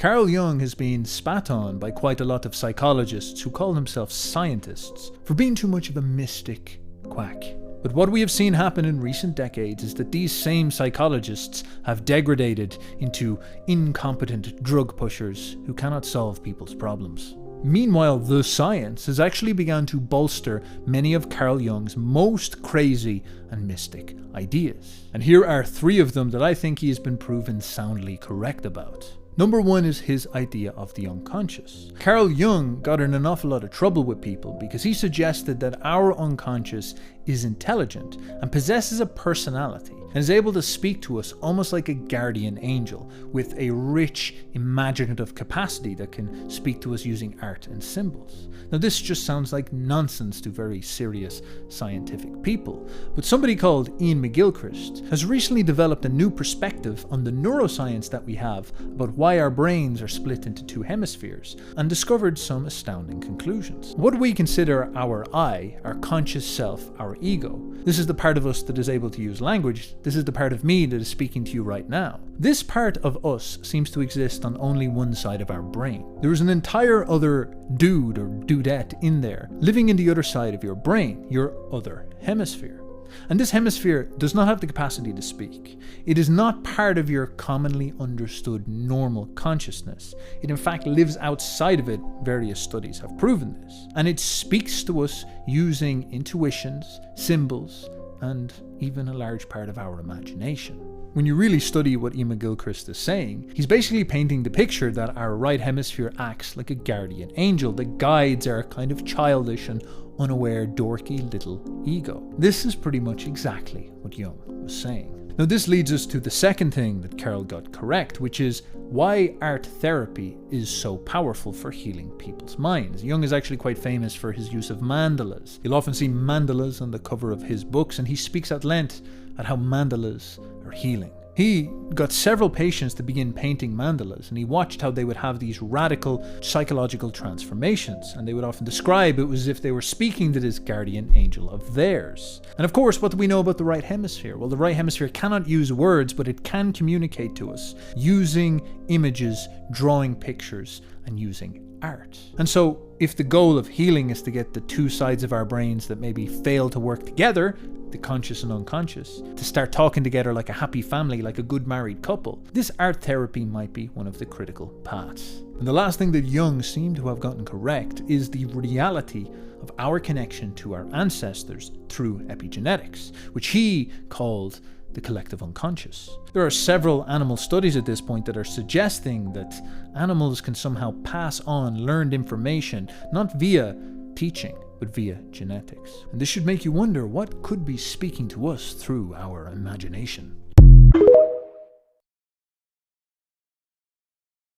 Carl Jung has been spat on by quite a lot of psychologists who call themselves scientists for being too much of a mystic quack. But what we have seen happen in recent decades is that these same psychologists have degraded into incompetent drug pushers who cannot solve people's problems. Meanwhile, the science has actually begun to bolster many of Carl Jung's most crazy and mystic ideas. And here are 3 of them that I think he has been proven soundly correct about. Number 1 is his idea of the unconscious. Carl Jung got in an awful lot of trouble with people because he suggested that our unconscious is intelligent and possesses a personality and is able to speak to us almost like a guardian angel with a rich, imaginative capacity that can speak to us using art and symbols. Now this just sounds like nonsense to very serious scientific people, but somebody called Ian McGilchrist has recently developed a new perspective on the neuroscience that we have about why our brains are split into 2 hemispheres and discovered some astounding conclusions. What we consider our I, our conscious self, our ego. This is the part of us that is able to use language. This is the part of me that is speaking to you right now. This part of us seems to exist on only one side of our brain. There is an entire other dude or dudette in there, living in the other side of your brain, your other hemisphere. And this hemisphere does not have the capacity to speak. It is not part of your commonly understood normal consciousness. It in fact lives outside of it. Various studies have proven this. And it speaks to us using intuitions, symbols, and even a large part of our imagination. When you really study what Ian McGilchrist is saying, he's basically painting the picture that our right hemisphere acts like a guardian angel that guides our kind of childish and unaware, dorky little ego. This is pretty much exactly what Jung was saying. Now this leads us to the second thing that Carl got correct, which is why art therapy is so powerful for healing people's minds. Jung is actually quite famous for his use of mandalas. You'll often see mandalas on the cover of his books, and he speaks at length at how mandalas are healing. He got several patients to begin painting mandalas, and he watched how they would have these radical psychological transformations, and they would often describe it as if they were speaking to this guardian angel of theirs. And of course, what do we know about the right hemisphere? Well, the right hemisphere cannot use words, but it can communicate to us using images, drawing pictures, and using art. And so, if the goal of healing is to get the 2 sides of our brains that maybe fail to work together, the conscious and unconscious, to start talking together like a happy family, like a good married couple, this art therapy might be one of the critical paths. And the last thing that Jung seemed to have gotten correct is the reality of our connection to our ancestors through epigenetics, which he called the collective unconscious. There are several animal studies at this point that are suggesting that animals can somehow pass on learned information, not via teaching, but via genetics. And this should make you wonder what could be speaking to us through our imagination.